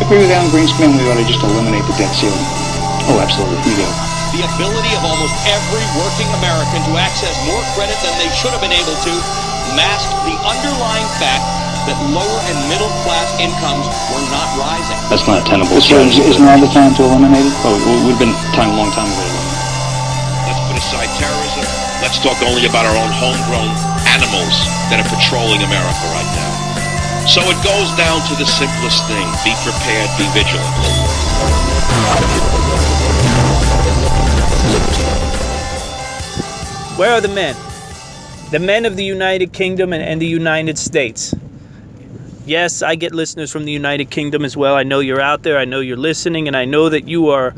Agree with Alan Greenspan, we ought to just eliminate the debt ceiling. Oh, absolutely, we do. The ability of almost every working American to access more credit than they should have been able to masked the underlying fact that lower and middle class incomes were not rising. That's not a tenable strategy. Isn't now the time to eliminate it? Oh, we've been a long time ago. Let's put aside terrorism. Let's talk only about our own homegrown animals that are patrolling America right now. So it goes down to the simplest thing. Be prepared, be vigilant. Where are the men? The men of the United Kingdom and the United States. Yes, I get listeners from the United Kingdom as well. I know you're out there. I know you're listening. And I know that you are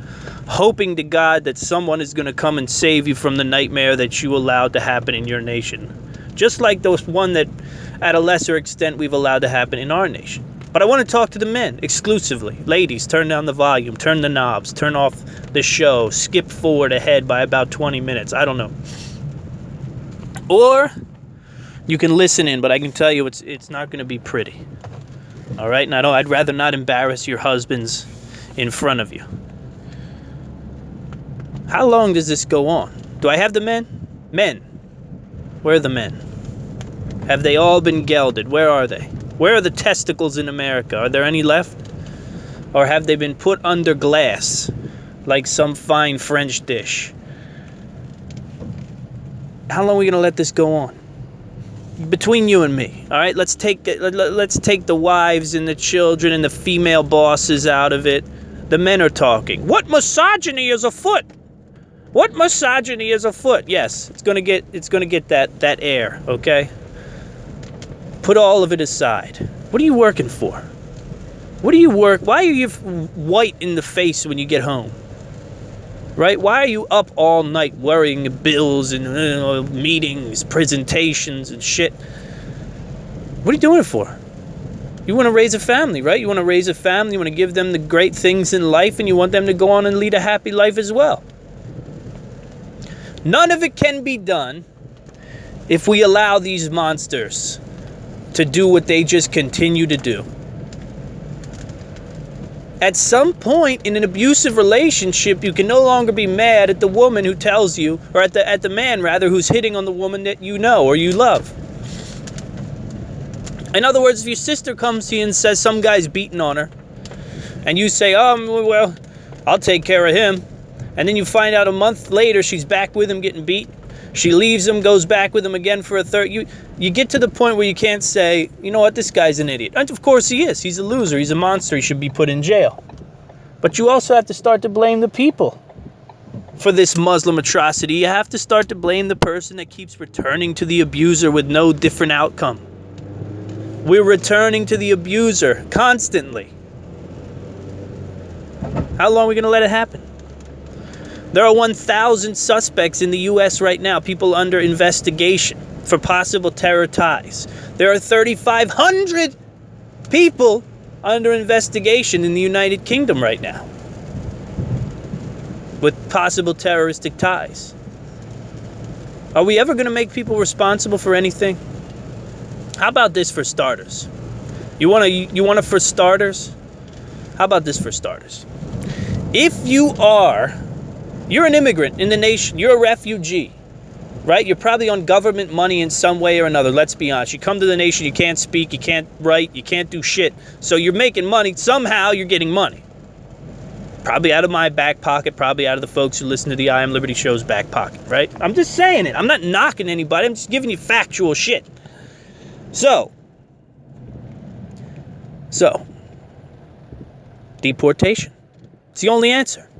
hoping to God that someone is going to come and save you from the nightmare that you allowed to happen in your nation. Just like those one that, at a lesser extent, we've allowed to happen in our nation. But I want to talk to the men exclusively. Ladies, turn down the volume, turn the knobs, turn off the show, skip forward ahead by about 20 minutes. I don't know. Or you can listen in, but I can tell you it's not going to be pretty. All right? And I'd rather not embarrass your husbands in front of you. How long does this go on? Do I have the men? Men. Where are the men? Have they all been gelded? Where are they? Where are the testicles in America? Are there any left? Or have they been put under glass like some fine French dish? How long are we going to let this go on? Between you and me, all right? Let's take the wives and the children and the female bosses out of it. The men are talking. What misogyny is afoot? What misogyny is afoot? Yes, it's gonna get that air, okay? Put all of it aside. What are you working for? Why are you white in the face when you get home? Right? Why are you up all night worrying bills and meetings, presentations and shit? What are you doing it for? You want to raise a family, right? You want to raise a family, you want to give them the great things in life, and you want them to go on and lead a happy life as well. None of it can be done if we allow these monsters to do what they just continue to do. At some point in an abusive relationship, you can no longer be mad at the woman who tells you, or at the man rather, who's hitting on the woman that you know or you love. In other words, if your sister comes to you and says some guy's beating on her, and you say, oh, well, I'll take care of him, and then you find out a month later she's back with him getting beat, she leaves him, goes back with him again for a third, you get to the point where you can't say, you know what, this guy's an idiot. And of course he is. He's a loser. He's a monster. He should be put in jail. But you also have to start to blame the people for this Muslim atrocity. You have to start to blame the person that keeps returning to the abuser with no different outcome. We're returning to the abuser constantly. How long are we going to let it happen? There are 1,000 suspects in the U.S. right now, people under investigation for possible terror ties. There are 3,500 people under investigation in the United Kingdom right now with possible terroristic ties. Are we ever going to make people responsible for anything? How about this for starters? You want to for starters? How about this for starters? If you're an immigrant in the nation, you're a refugee, right? You're probably on government money in some way or another. Let's be honest. You come to the nation, you can't speak, you can't write, you can't do shit. So you're making money. Somehow you're getting money. Probably out of my back pocket, probably out of the folks who listen to the I Am Liberty show's back pocket, right? I'm just saying it. I'm not knocking anybody. I'm just giving you factual shit. So, deportation. It's the only answer.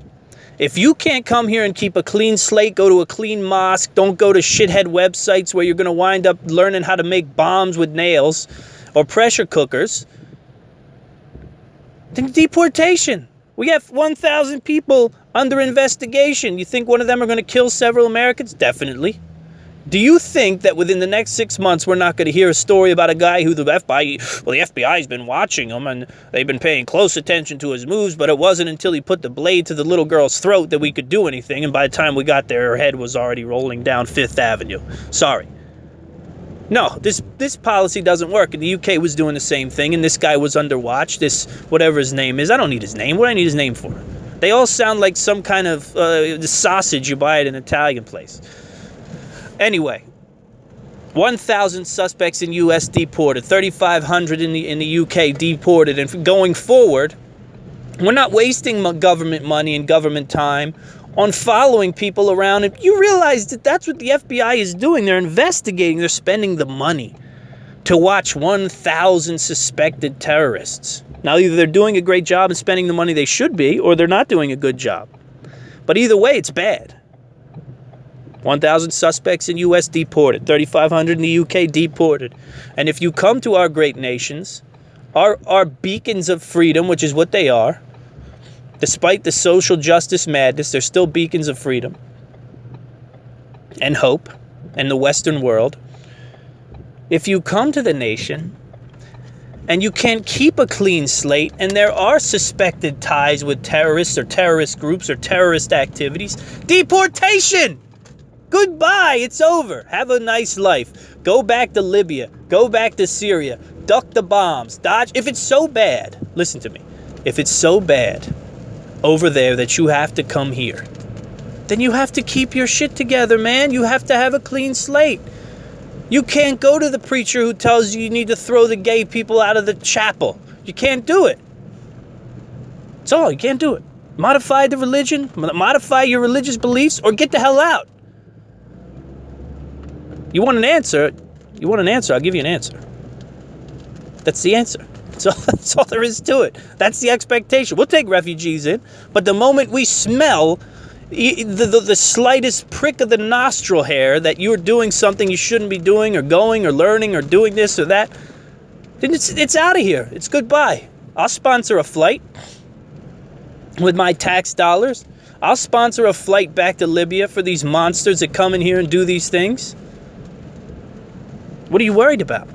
If you can't come here and keep a clean slate, go to a clean mosque, don't go to shithead websites where you're going to wind up learning how to make bombs with nails or pressure cookers, then deportation. We have 1,000 people under investigation. You think one of them are going to kill several Americans? Definitely. Do you think that within the next 6 months we're not going to hear a story about a guy who the FBI's been watching him and they've been paying close attention to his moves, but it wasn't until he put the blade to the little girl's throat that we could do anything, and by the time we got there, her head was already rolling down Fifth Avenue. Sorry. No, this policy doesn't work. And the UK was doing the same thing, and this guy was under watch. This, whatever his name is, I don't need his name. What do I need his name for? They all sound like some kind of sausage you buy at an Italian place. Anyway, 1,000 suspects in U.S. deported, 3,500 in the UK deported, and going forward, we're not wasting government money and government time on following people around. And you realize that that's what the FBI is doing. They're investigating. They're spending the money to watch 1,000 suspected terrorists. Now, either they're doing a great job and spending the money they should be, or they're not doing a good job. But either way, it's bad. 1,000 suspects in U.S. deported, 3,500 in the UK deported. And if you come to our great nations, our beacons of freedom, which is what they are, despite the social justice madness, they're still beacons of freedom and hope in the Western world. If you come to the nation and you can't keep a clean slate, and there are suspected ties with terrorists or terrorist groups or terrorist activities, deportation! Goodbye, it's over. Have a nice life. Go back to Libya. Go back to Syria. Duck the bombs. Dodge. If it's so bad, listen to me. If it's so bad over there that you have to come here, then you have to keep your shit together, man. You have to have a clean slate. You can't go to the preacher who tells you need to throw the gay people out of the chapel. You can't do it. That's all. You can't do it. Modify the religion, modify your religious beliefs, or get the hell out. You want an answer? You want an answer? I'll give you an answer. That's the answer. That's all there is to it. That's the expectation. We'll take refugees in, but the moment we smell the slightest prick of the nostril hair that you're doing something you shouldn't be doing, or going, or learning, or doing this or that, then it's out of here. It's goodbye. I'll sponsor a flight with my tax dollars. I'll sponsor a flight back to Libya for these monsters that come in here and do these things. What are you worried about?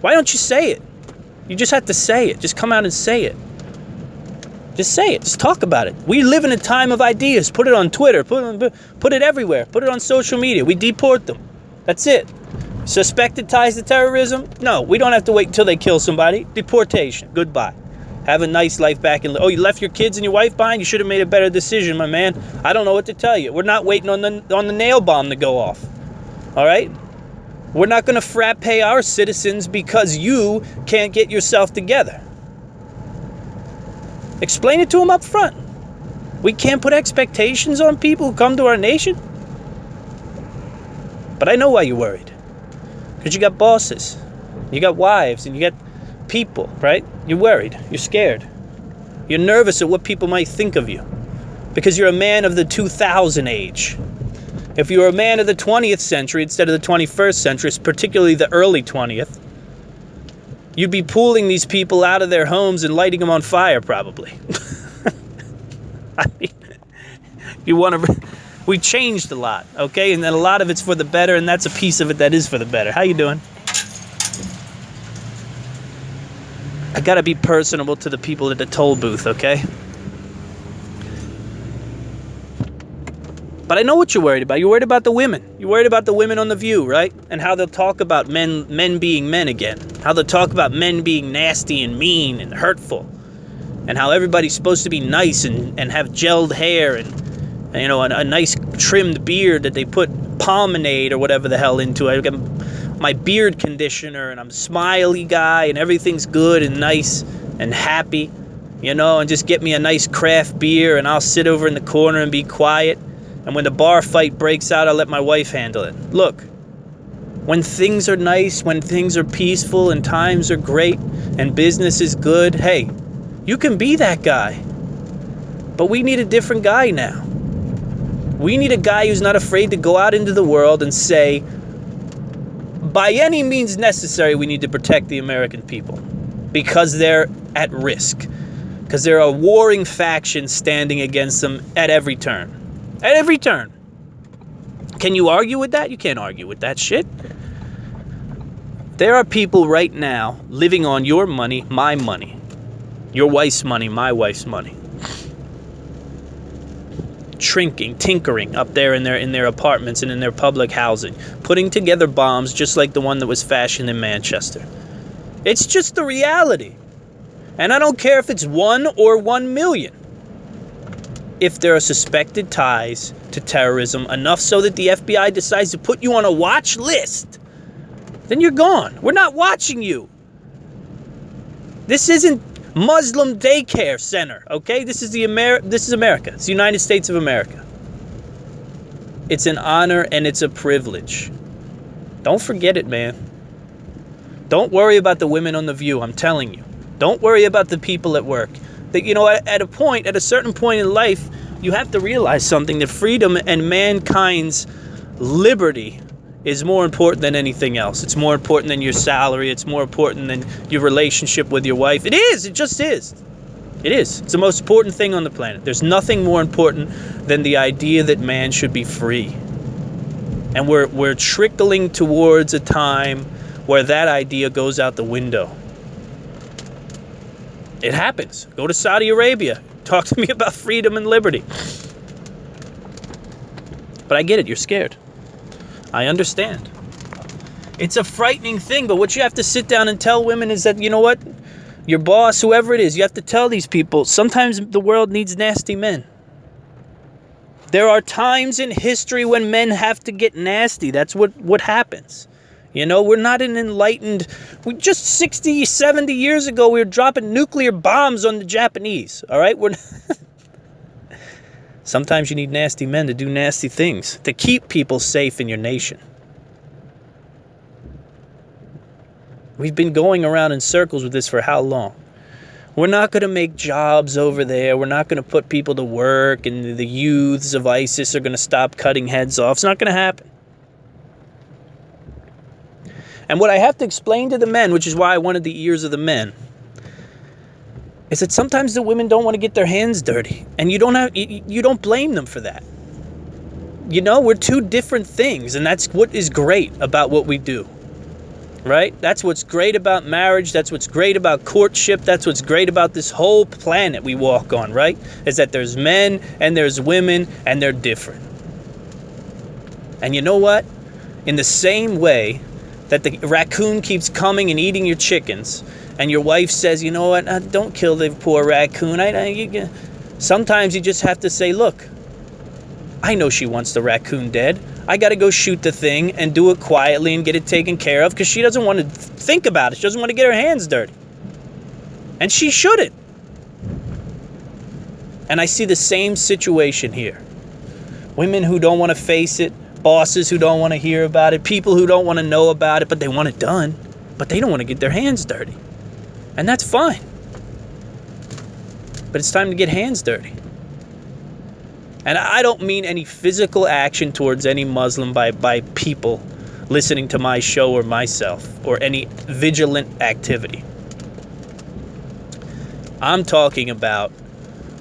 Why don't you say it? You just have to say it. Just come out and say it. Just say it. Just talk about it. We live in a time of ideas. Put it on Twitter. Put it everywhere. Put it on social media. We deport them. That's it. Suspected ties to terrorism? No, we don't have to wait until they kill somebody. Deportation. Goodbye. Have a nice life back in. Oh, you left your kids and your wife behind? You should have made a better decision, my man. I don't know what to tell you. We're not waiting on the nail bomb to go off. All right? We're not going to frappe our citizens because you can't get yourself together. Explain it to them up front. We can't put expectations on people who come to our nation. But I know why you're worried. Because you got bosses. You got wives and you got people, right? You're worried. You're scared. You're nervous at what people might think of you. Because you're a man of the 2000 age. If you were a man of the 20th century instead of the 21st century, particularly the early 20th, you'd be pulling these people out of their homes and lighting them on fire, probably. I mean, we changed a lot, okay? And then a lot of it's for the better, and that's a piece of it that is for the better. How you doing? I gotta be personable to the people at the toll booth, okay? But I know what you're worried about. You're worried about the women. You're worried about the women on The View, right? And how they'll talk about men being men again. How they'll talk about men being nasty and mean and hurtful. And how everybody's supposed to be nice and have gelled hair and you know, a nice trimmed beard that they put pomade or whatever the hell into it. I got my beard conditioner and I'm a smiley guy and everything's good and nice and happy, you know, and just get me a nice craft beer and I'll sit over in the corner and be quiet. And when the bar fight breaks out, I'll let my wife handle it. Look, when things are nice, when things are peaceful and times are great and business is good, hey, you can be that guy. But we need a different guy now. We need a guy who's not afraid to go out into the world and say, by any means necessary, we need to protect the American people because they're at risk. Because there are warring factions standing against them at every turn. At every turn. Can you argue with that? You can't argue with that shit. There are people right now living on your money, my money. Your wife's money, my wife's money. tinkering up there in their apartments and in their public housing, putting together bombs just like the one that was fashioned in Manchester. It's just the reality. And I don't care if it's 1 or 1 million. If there are suspected ties to terrorism enough so that the FBI decides to put you on a watch list, then you're gone. We're not watching you. This isn't Muslim daycare center, okay? This is America. It's the United States of America. It's an honor and it's a privilege. Don't forget it, man. Don't worry about the women on The View, I'm telling you. Don't worry about the people at work. That, you know, at a certain point in life, you have to realize something, that freedom and mankind's liberty is more important than anything else. It's more important than your salary. It's more important than your relationship with your wife. It is. It just is. It is. It's the most important thing on the planet. There's nothing more important than the idea that man should be free. And we're trickling towards a time where that idea goes out the window. It happens. Go to Saudi Arabia. Talk to me about freedom and liberty. But I get it. You're scared. I understand. It's a frightening thing, but what you have to sit down and tell women is that, you know what? Your boss, whoever it is, you have to tell these people, sometimes the world needs nasty men. There are times in history when men have to get nasty. That's what happens. You know, we're not an enlightened... just 60, 70 years ago, we were dropping nuclear bombs on the Japanese. All right? Sometimes you need nasty men to do nasty things, to keep people safe in your nation. We've been going around in circles with this for how long? We're not going to make jobs over there. We're not going to put people to work, and the youths of ISIS are going to stop cutting heads off. It's not going to happen. And what I have to explain to the men, which is why I wanted the ears of the men, is that sometimes the women don't want to get their hands dirty. And you don't blame them for that. You know, we're two different things, and that's what is great about what we do. Right? That's what's great about marriage. That's what's great about courtship. That's what's great about this whole planet we walk on, right? Is that there's men and there's women, and they're different. And you know what? In the same way that the raccoon keeps coming and eating your chickens, and your wife says, you know what, don't kill the poor raccoon. Sometimes you just have to say, look, I know she wants the raccoon dead. I got to go shoot the thing and do it quietly and get it taken care of because she doesn't want to think about it. She doesn't want to get her hands dirty. And she shouldn't. And I see the same situation here. Women who don't want to face it, bosses who don't want to hear about it, people who don't want to know about it, but they want it done. But they don't want to get their hands dirty. And that's fine. But it's time to get hands dirty. And I don't mean any physical action towards any Muslim by people listening to my show or myself, or any vigilant activity. I'm talking about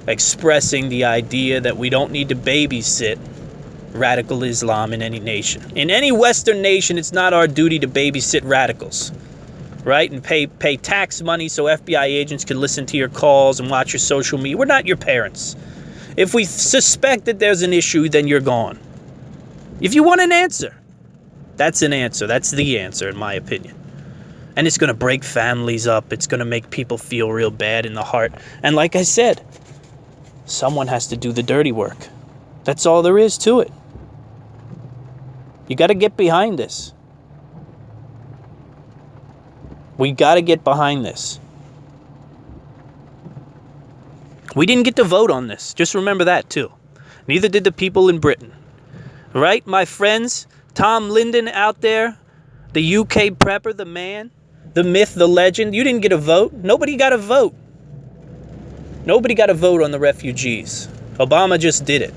expressing the idea that we don't need to babysit radical Islam in any nation. In any Western nation, it's not our duty to babysit radicals, right? And pay tax money so FBI agents can listen to your calls and watch your social media. We're not your parents. If we suspect that there's an issue, then you're gone. If you want an answer, that's an answer. That's the answer, in my opinion. And it's going to break families up. It's going to make people feel real bad in the heart. And like I said, someone has to do the dirty work. That's all there is to it. You got to get behind this. We got to get behind this. We didn't get to vote on this. Just remember that, too. Neither did the people in Britain. Right, my friends? Tom Linden out there, the UK prepper, the man, the myth, the legend. You didn't get a vote. Nobody got a vote. Nobody got a vote on the refugees. Obama just did it.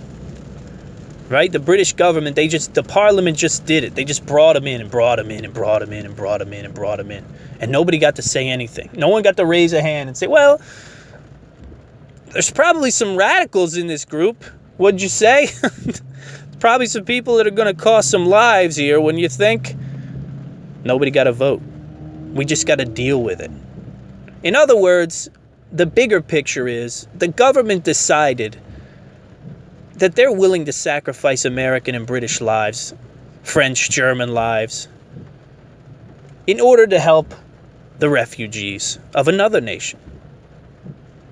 Right? The British government, the parliament just did it. They just brought them in and brought them in and brought them in and brought them in and brought them in. And nobody got to say anything. No one got to raise a hand and say, well, there's probably some radicals in this group. What'd you say? Probably some people that are going to cost some lives here, when you think. Nobody got a vote. We just got to deal with it. In other words, the bigger picture is the government decided that they're willing to sacrifice American and British lives, French, German lives, in order to help the refugees of another nation.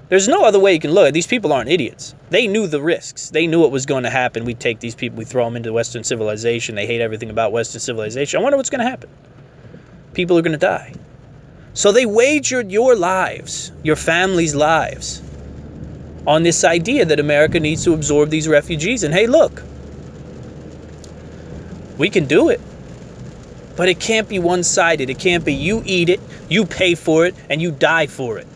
There's no other way you can look at it. These people aren't idiots. They knew the risks. They knew what was going to happen. We take these people, we throw them into Western civilization. They hate everything about Western civilization. I wonder what's going to happen. People are going to die. So they wagered your lives, your family's lives, on this idea that America needs to absorb these refugees. And hey, look, we can do it. But it can't be one-sided. It can't be you eat it, you pay for it, and you die for it.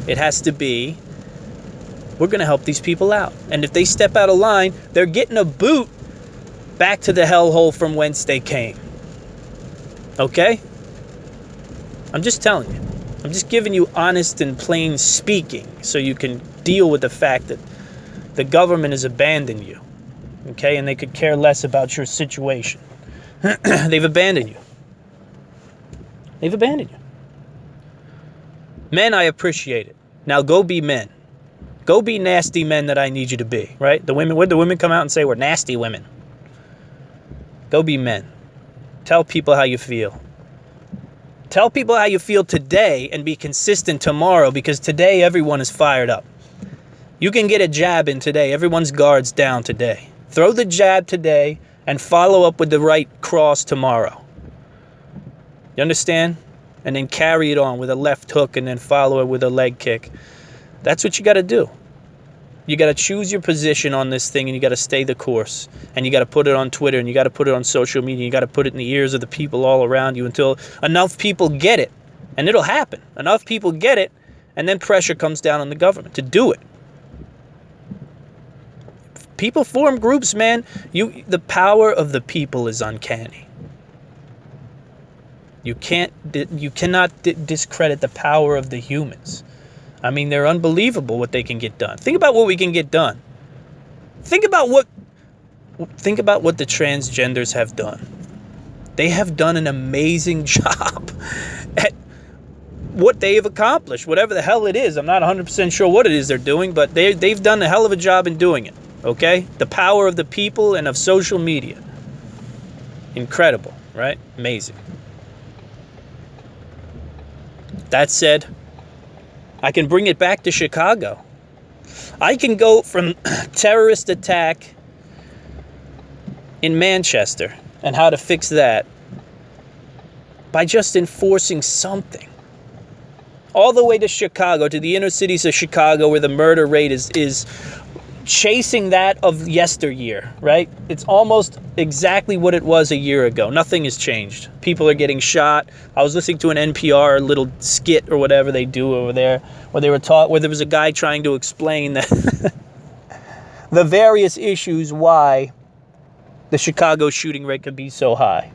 It has to be, we're going to help these people out. And if they step out of line, they're getting a boot back to the hellhole from whence they came. Okay? I'm just telling you. I'm just giving you honest and plain speaking so you can deal with the fact that the government has abandoned you. Okay? And they could care less about your situation. They've abandoned you. They've abandoned you. Men, I appreciate it. Now go be men. Go be nasty men that I need you to be, right? The women, would the women come out and say we're nasty women? Go be men. Tell people how you feel. Tell people how you feel today and be consistent tomorrow, because today everyone is fired up. You can get a jab in today. Everyone's guard's down today. Throw the jab today and follow up with the right cross tomorrow. You understand? And then carry it on with a left hook and then follow it with a leg kick. That's what you got to do. You got to choose your position on this thing, and you got to stay the course. And you got to put it on Twitter, and you got to put it on social media. You got to put it in the ears of the people all around you until enough people get it. And it'll happen. Enough people get it, and then pressure comes down on the government to do it. People form groups, man. The power of the people is uncanny. You cannot discredit the power of the humans. I mean, they're unbelievable what they can get done. Think about what we can get done. Think about what the transgenders have done. They have done an amazing job at what they have accomplished, whatever the hell it is. I'm not 100% sure what it is they're doing, but they've done a hell of a job in doing it. Okay? The power of the people and of social media. Incredible, right? Amazing. That said, I can bring it back to Chicago. I can go from terrorist attack in Manchester and how to fix that by just enforcing something. All the way to Chicago, to the inner cities of Chicago, where the murder rate is chasing that of yesteryear, right? It's almost exactly what it was a year ago. Nothing has changed. People are getting shot. I was listening to an NPR little skit or whatever they do over there, where they were where there was a guy trying to explain that the various issues why the Chicago shooting rate could be so high.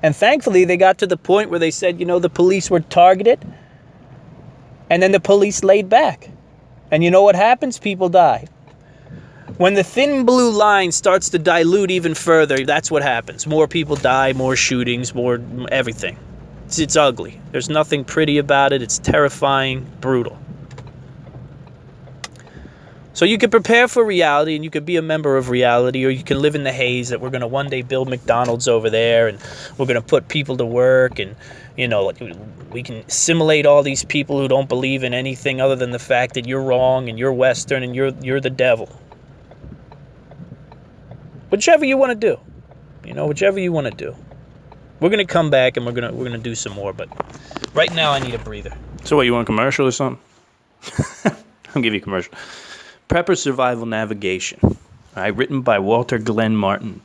And thankfully, they got to the point where they said, the police were targeted, and then the police laid back. And you know what happens? People die. When the thin blue line starts to dilute even further, that's what happens. More people die, more shootings, more everything. It's ugly. There's nothing pretty about it. It's terrifying, brutal. So you can prepare for reality, and you could be a member of reality, or you can live in the haze that we're going to one day build McDonald's over there, and we're going to put people to work, and we can assimilate all these people who don't believe in anything other than the fact that you're wrong and you're Western and you're the devil. Whichever you want to do. Whichever you want to do. We're going to come back and we're going to do some more, but right now I need a breather. So what, you want a commercial or something? I'll give you a commercial. Prepper Survival Navigation. All right, written by Walter Glenn Martin.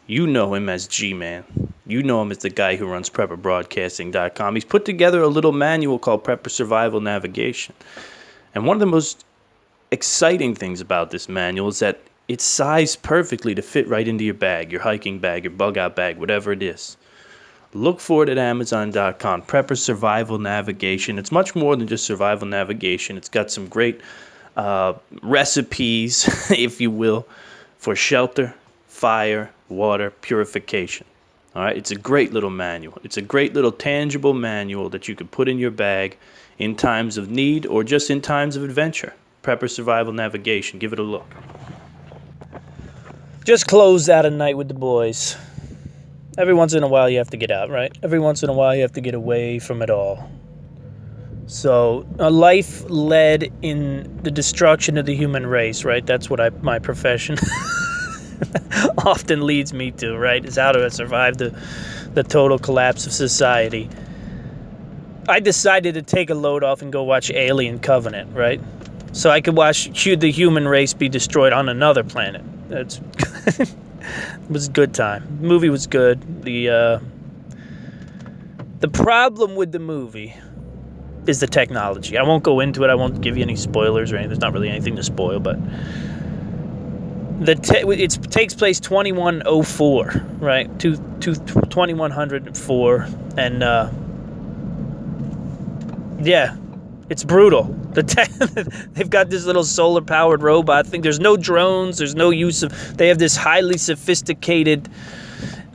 You know him as G-Man. You know him as the guy who runs PrepperBroadcasting.com. He's put together a little manual called Prepper Survival Navigation. And one of the most exciting things about this manual is that it's sized perfectly to fit right into your bag, your hiking bag, your bug-out bag, whatever it is. Look for it at Amazon.com. Prepper Survival Navigation. It's much more than just survival navigation. It's got some great recipes, if you will, for shelter, fire, water, purification. All right, it's a great little manual. It's a great little tangible manual that you can put in your bag in times of need or just in times of adventure. Prepper Survival Navigation. Give it a look. Just closed out a night with the boys. Every once in a while you have to get out, right? Every once in a while you have to get away from it all. So, a life led in the destruction of the human race, right? That's what my profession often leads me to, right? Is how to survive the total collapse of society. I decided to take a load off and go watch Alien Covenant, right? So I could watch the human race be destroyed on another planet. It was a good time. The movie was good. The problem with the movie is the technology. I won't go into it. I won't give you any spoilers or anything. There's not really anything to spoil, but it takes place 2104, right? 2104, and yeah, it's brutal. They've got this little solar-powered robot thing. There's no drones. There's no use of. They have this highly sophisticated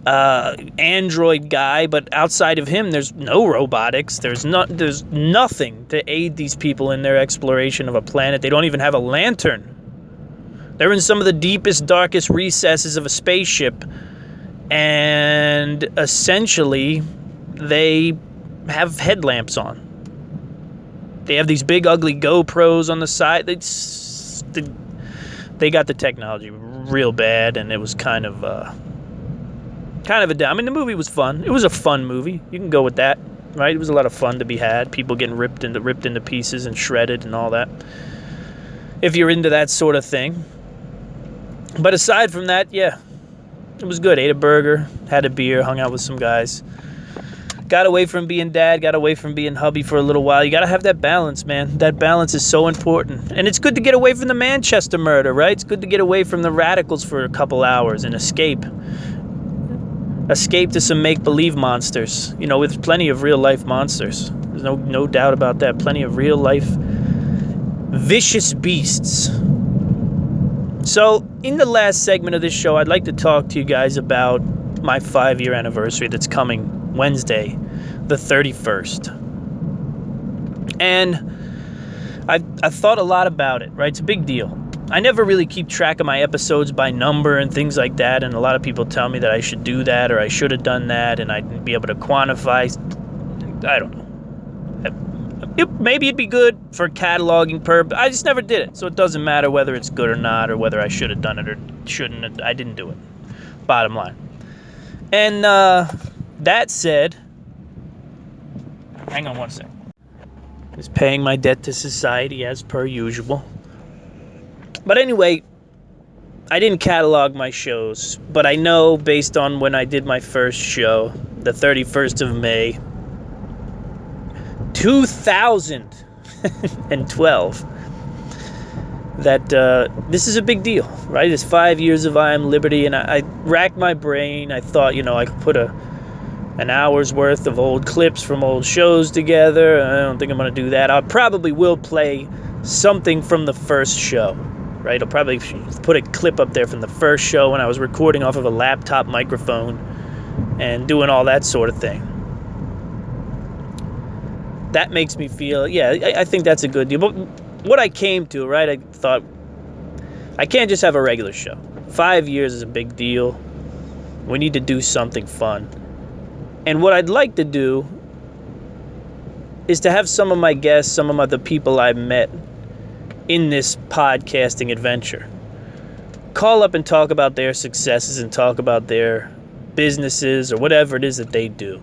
android guy, but outside of him, there's no robotics. There's nothing to aid these people in their exploration of a planet. They don't even have a lantern. They're in some of the deepest, darkest recesses of a spaceship, and essentially, they have headlamps on. They have these big, ugly GoPros on the side. They got the technology real bad, and it was kind of a. I mean, the movie was fun. It was a fun movie. You can go with that, right? It was a lot of fun to be had. People getting ripped into pieces and shredded and all that. If you're into that sort of thing. But aside from that, yeah, it was good. Ate a burger, had a beer, hung out with some guys. Got away from being dad, got away from being hubby for a little while. You got to have that balance, man. That balance is so important. And it's good to get away from the Manchester murder, right? It's good to get away from the radicals for a couple hours and escape. Escape to some make-believe monsters. You know, with plenty of real-life monsters. There's no doubt about that. Plenty of real-life vicious beasts. So, in the last segment of this show, I'd like to talk to you guys about my 5-year anniversary that's coming Wednesday, the 31st. And I've thought a lot about it, right? It's a big deal. I never really keep track of my episodes by number and things like that, and a lot of people tell me that I should do that or I should have done that, and I'd be able to quantify. I don't know. Maybe it'd be good for cataloging purpose. I just never did it, so it doesn't matter whether it's good or not, or whether I should have done it or shouldn't. I didn't do it. Bottom line. And that said, hang on one second. Just paying my debt to society as per usual. But anyway, I didn't catalog my shows, but I know based on when I did my first show, the 31st of May, 2012, that this is a big deal, right? It's 5 years of I Am Liberty, and I racked my brain. I thought, I could put an hour's worth of old clips from old shows together. I don't think I'm going to do that. I probably will play something from the first show. Right, I'll probably put a clip up there from the first show when I was recording off of a laptop microphone and doing all that sort of thing. That makes me feel, I think that's a good deal. But what I came to, right, I thought, I can't just have a regular show. 5 years is a big deal. We need to do something fun. And what I'd like to do is to have some of my guests, some of the people I met in this podcasting adventure, call up and talk about their successes and talk about their businesses or whatever it is that they do.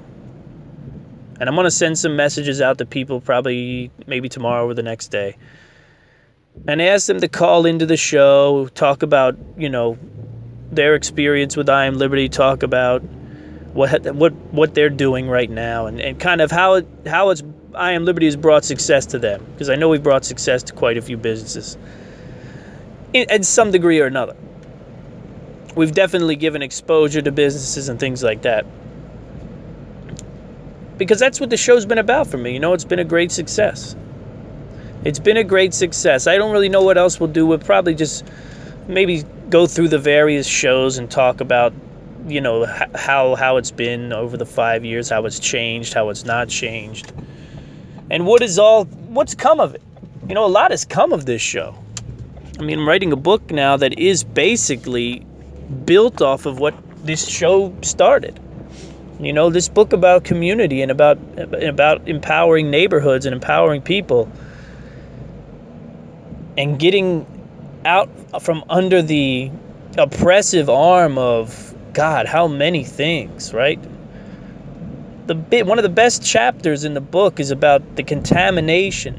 And I'm going to send some messages out to people probably maybe tomorrow or the next day and ask them to call into the show, talk about, their experience with I Am Liberty, talk about what they're doing right now and kind of how it's I Am Liberty has brought success to them, because I know we've brought success to quite a few businesses in some degree or another. We've definitely given exposure to businesses and things like that, because that's what the show's been about for me. It's been a great success. It's been a great success. I don't really know what else we'll do. We'll probably just maybe go through the various shows and talk about how it's been over the 5 years, how it's changed, how it's not changed. And what's come of it? You know, a lot has come of this show. I mean, I'm writing a book now that is basically built off of what this show started. You know, this book about community and about empowering neighborhoods and empowering people and getting out from under the oppressive arm of, God, how many things, right? One of the best chapters in the book is about the contamination,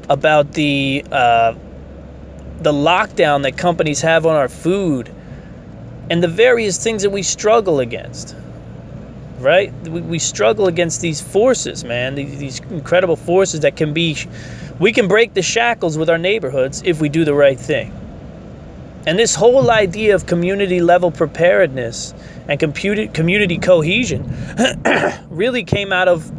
about the lockdown that companies have on our food, and the various things that we struggle against, right? We struggle against these forces, man, these incredible forces that we can break the shackles with our neighborhoods if we do the right thing. And this whole idea of community level preparedness and community cohesion really came out of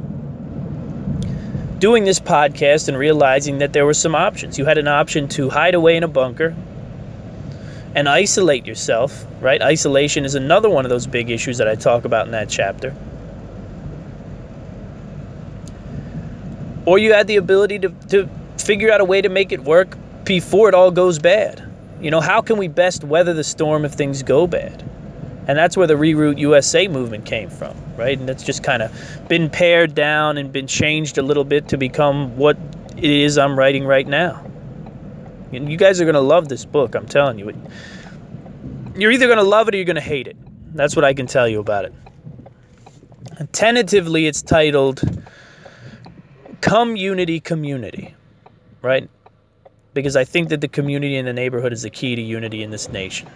doing this podcast and realizing that there were some options. You had an option to hide away in a bunker and isolate yourself, right? Isolation is another one of those big issues that I talk about in that chapter. Or you had the ability to figure out a way to make it work before it all goes bad. You know, how can we best weather the storm if things go bad? And that's where the Reroute USA movement came from, right? And that's just kind of been pared down and been changed a little bit to become what it is I'm writing right now. And you guys are going to love this book, I'm telling you. You're either going to love it or you're going to hate it. That's what I can tell you about it. And tentatively, it's titled Community, right? Because I think that the community in the neighborhood is the key to unity in this nation.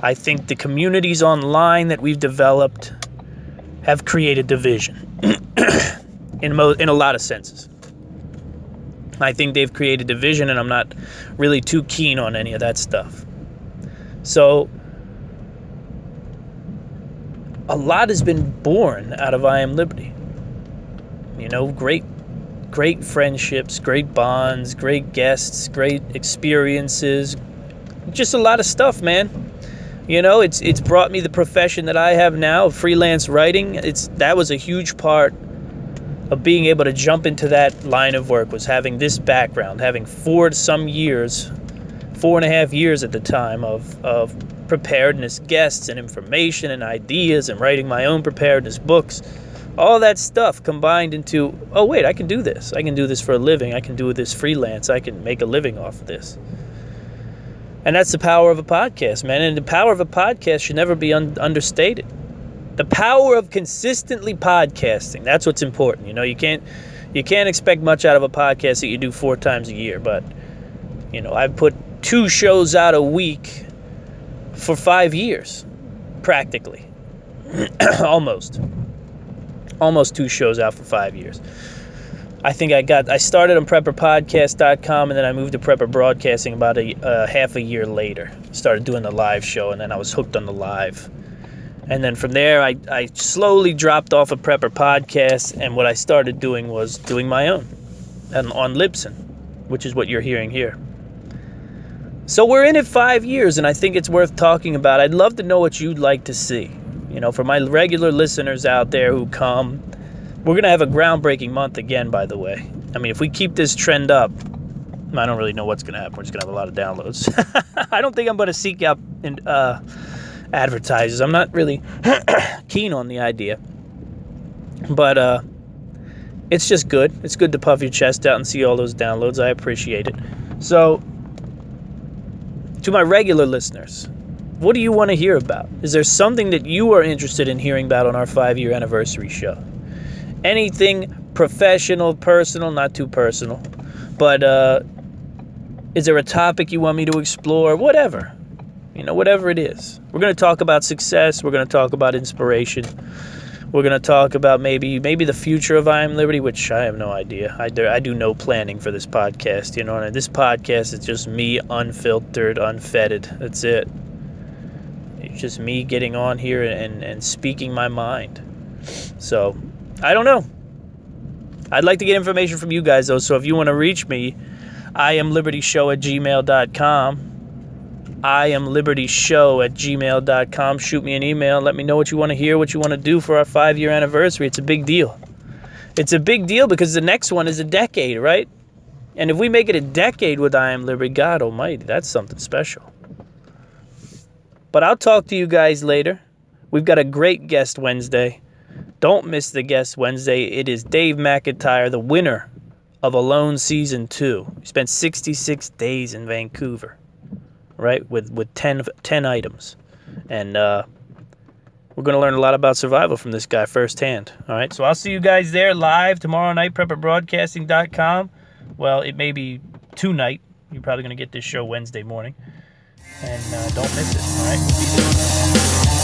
I think the communities online that we've developed have created division in a lot of senses. I think they've created division, and I'm not really too keen on any of that stuff. So a lot has been born out of I Am Liberty. You know, great friendships, great bonds, great guests, great experiences, just a lot of stuff, man. You know, it's brought me the profession that I have now, freelance writing. That was a huge part of being able to jump into that line of work, was having this background, having 4.5 years at the time of preparedness guests and information and ideas and writing my own preparedness books. All that stuff combined into, oh wait, I can do this. I can do this for a living. I can do this freelance. I can make a living off of this. And that's the power of a podcast, man. And the power of a podcast should never be understated. The power of consistently podcasting. That's what's important. You know, you can't expect much out of a podcast that you do 4 times a year. But, you know, I put 2 shows out a week for 5 years, practically. Almost 2 shows out for 5 years. I think I started on prepperpodcast.com, and then I moved to Prepper Broadcasting about half a year later. Started doing the live show, and then I was hooked on the live. And then from there, I slowly dropped off of Prepper Podcast, and what I started doing was doing my own on Libsyn, which is what you're hearing here. So we're in it 5 years, and I think it's worth talking about. I'd love to know what you'd like to see. You know, for my regular listeners out there who come, we're going to have a groundbreaking month again, by the way. I mean, if we keep this trend up, I don't really know what's going to happen. We're just going to have a lot of downloads. I don't think I'm going to seek out advertisers. I'm not really keen on the idea. But it's just good. It's good to puff your chest out and see all those downloads. I appreciate it. So, to my regular listeners, what do you want to hear about? Is there something that you are interested in hearing about on our 5-year anniversary show? Anything professional, personal, not too personal. But is there a topic you want me to explore? Whatever. You know, whatever it is. We're going to talk about success. We're going to talk about inspiration. We're going to talk about maybe the future of I Am Liberty, which I have no idea. I do no planning for this podcast. You know, and this podcast is just me, unfiltered, unfettered. That's it. It's just me getting on here and speaking my mind. So, I don't know. I'd like to get information from you guys, though. So if you want to reach me, iamlibertyshow@gmail.com. iamlibertyshow@gmail.com. Shoot me an email. Let me know what you want to hear, what you want to do for our 5-year anniversary. It's a big deal. It's a big deal because the next one is a decade, right? And if we make it a decade with I Am Liberty, God almighty, that's something special. But I'll talk to you guys later. We've got a great guest Wednesday. Don't miss the guest Wednesday. It is Dave McIntyre, the winner of Alone Season 2. He spent 66 days in Vancouver, right, with 10 items. And we're going to learn a lot about survival from this guy firsthand. All right, so I'll see you guys there live tomorrow night, prepperbroadcasting.com. Well, it may be tonight. You're probably going to get this show Wednesday morning. And don't miss it, all right? We'll be there.